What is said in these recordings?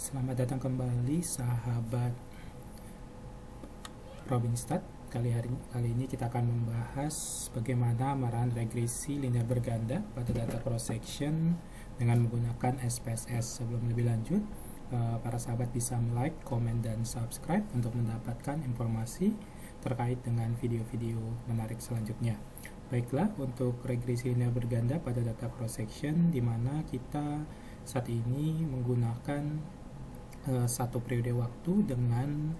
Selamat datang kembali sahabat Robinstad. Kali ini kita akan membahas bagaimana merancang regresi linear berganda pada data cross section dengan menggunakan SPSS. Sebelum lebih lanjut, para sahabat bisa like, komen, dan subscribe untuk mendapatkan informasi terkait dengan video-video menarik selanjutnya. Baiklah, untuk regresi linear berganda pada data cross section, di mana kita saat ini menggunakan satu periode waktu dengan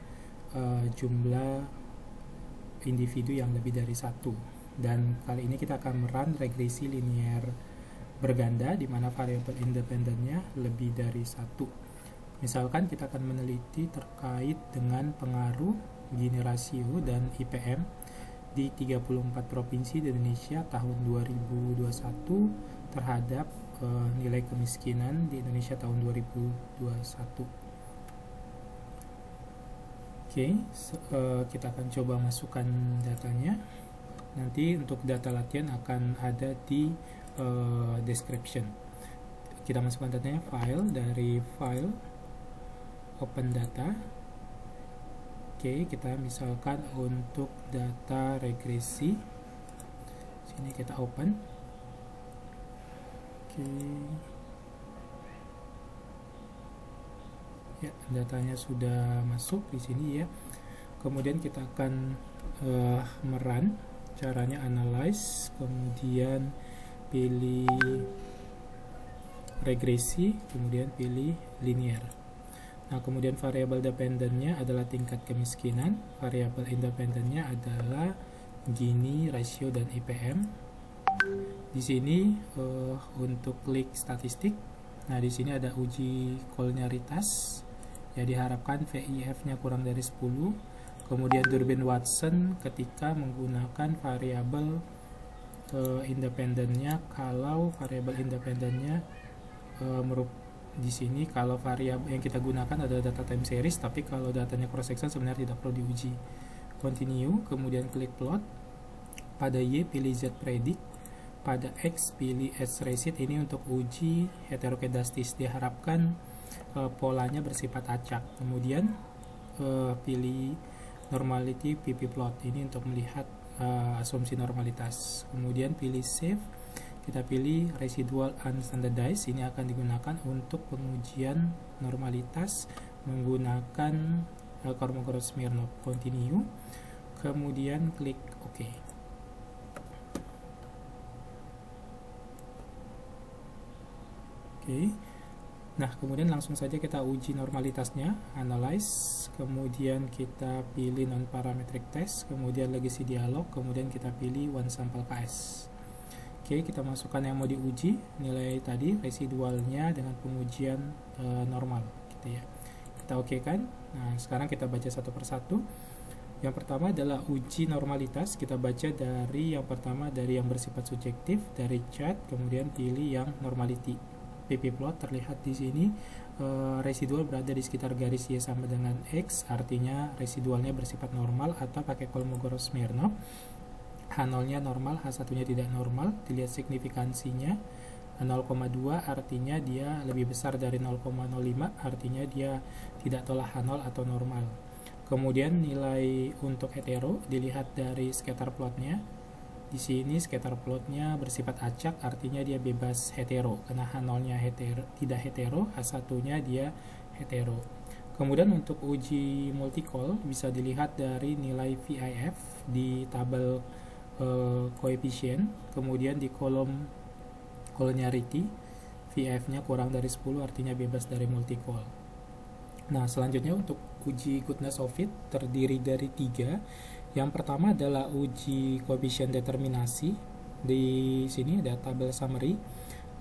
jumlah individu yang lebih dari satu, dan kali ini kita akan merun regresi linear berganda di mana variabel independennya lebih dari satu. Misalkan kita akan meneliti terkait dengan pengaruh Gini rasio dan IPM di 34 provinsi di Indonesia tahun 2021 terhadap nilai kemiskinan di Indonesia tahun 2021. Kita akan coba masukkan datanya. Nanti untuk data latihan akan ada di description. Kita masukkan datanya, dari file open data. Kita misalkan untuk data regresi, sini kita open. Ya, datanya sudah masuk di sini ya. Kemudian kita akan merun. Caranya analyze, kemudian pilih regresi, kemudian pilih linear. Nah, kemudian variabel dependennya adalah tingkat kemiskinan, variabel independennya adalah Gini rasio dan IPM. Di sini untuk klik statistik. Nah, di sini ada uji kolinialitas. Ya, diharapkan VIF-nya kurang dari 10. Kemudian Durbin-Watson ketika menggunakan variabel independennya, kalau variabel independennya di sini kalau variabel yang kita gunakan adalah data time series, tapi kalau datanya cross section sebenarnya tidak perlu diuji. Continue, kemudian klik plot. Pada Y pilih Z predict, pada X pilih S recit. Ini untuk uji heterokedastis, diharapkan polanya bersifat acak. Kemudian pilih normality PP plot, ini untuk melihat asumsi normalitas. Kemudian pilih save, kita pilih residual unstandardized, ini akan digunakan untuk pengujian normalitas menggunakan Kolmogorov-Smirnov. Continue, kemudian klik OK. Nah, kemudian langsung saja kita uji normalitasnya, analyze, kemudian kita pilih non-parametric test, kemudian legacy dialog, kemudian kita pilih one sample KS. Kita masukkan yang mau diuji, nilai tadi residualnya dengan pengujian normal, gitu ya. Kita oke kan? Nah, sekarang kita baca satu persatu. Yang pertama adalah uji normalitas. Kita baca dari yang pertama, dari yang bersifat subjektif, dari chart, kemudian pilih yang normality. PP plot terlihat di sini, residual berada di sekitar garis Y sama dengan X, artinya residualnya bersifat normal atau pakai Kolmogorov-Smirnov. H0-nya normal, H1-nya tidak normal. Dilihat signifikansinya 0,2, artinya dia lebih besar dari 0,05, artinya dia tidak tolak H0 atau normal. Kemudian nilai untuk hetero dilihat dari scatter plotnya. Di sini scatter plotnya bersifat acak, artinya dia bebas hetero, karena H0-nya tidak hetero, H1-nya dia hetero. Kemudian untuk uji multicol bisa dilihat dari nilai VIF di tabel koefisien, kemudian di kolom collinearity VIF-nya kurang dari 10, artinya bebas dari multicol. Nah, selanjutnya untuk uji goodness of fit terdiri dari 3. Yang pertama adalah uji koefisien determinasi. Di sini ada tabel summary.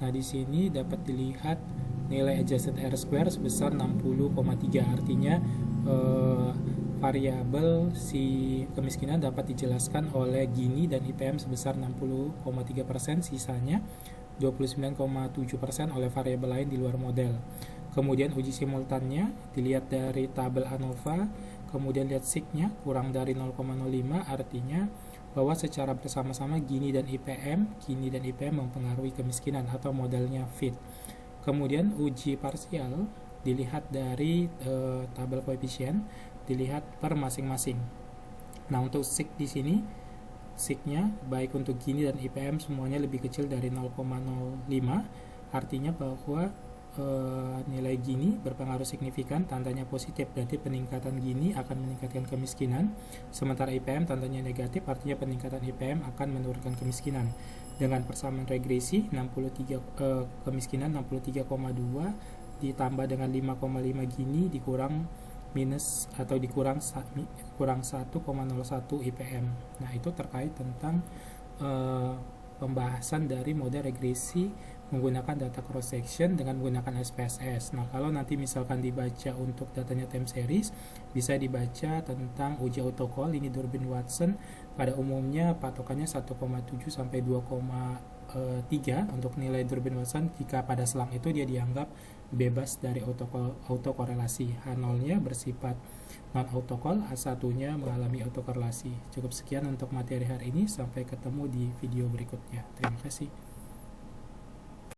Nah, di sini dapat dilihat nilai adjusted R-square sebesar 60,3, artinya variabel si kemiskinan dapat dijelaskan oleh Gini dan IPM sebesar 60,3%, sisanya 29,7% oleh variabel lain di luar model. Kemudian uji simultannya dilihat dari tabel ANOVA, kemudian lihat sig-nya kurang dari 0,05, artinya bahwa secara bersama-sama Gini dan IPM mempengaruhi kemiskinan atau modelnya fit. Kemudian uji parsial dilihat dari tabel koefisien, dilihat per masing-masing. Nah, untuk sig di sini, signya baik untuk Gini dan IPM semuanya lebih kecil dari 0,05, artinya bahwa nilai Gini berpengaruh signifikan, tandanya positif, berarti peningkatan Gini akan meningkatkan kemiskinan, sementara IPM tandanya negatif, artinya peningkatan IPM akan menurunkan kemiskinan. Dengan persamaan regresi, 63 kemiskinan 63,2 ditambah dengan 5,5 Gini dikurang minus atau dikurang 1,01 IPM. Nah, itu terkait tentang pembahasan dari model regresi menggunakan data cross section dengan menggunakan SPSS. Nah, kalau nanti misalkan dibaca untuk datanya time series, bisa dibaca tentang uji autocall. Ini Durbin Watson pada umumnya patokannya 1,7 sampai 2,3 untuk nilai Durbin Watson jika pada selang itu dia dianggap bebas dari autokorelasi. H0-nya bersifat non autocall, H1-nya mengalami autokorelasi. Cukup sekian untuk materi hari ini, sampai ketemu di video berikutnya. Terima kasih.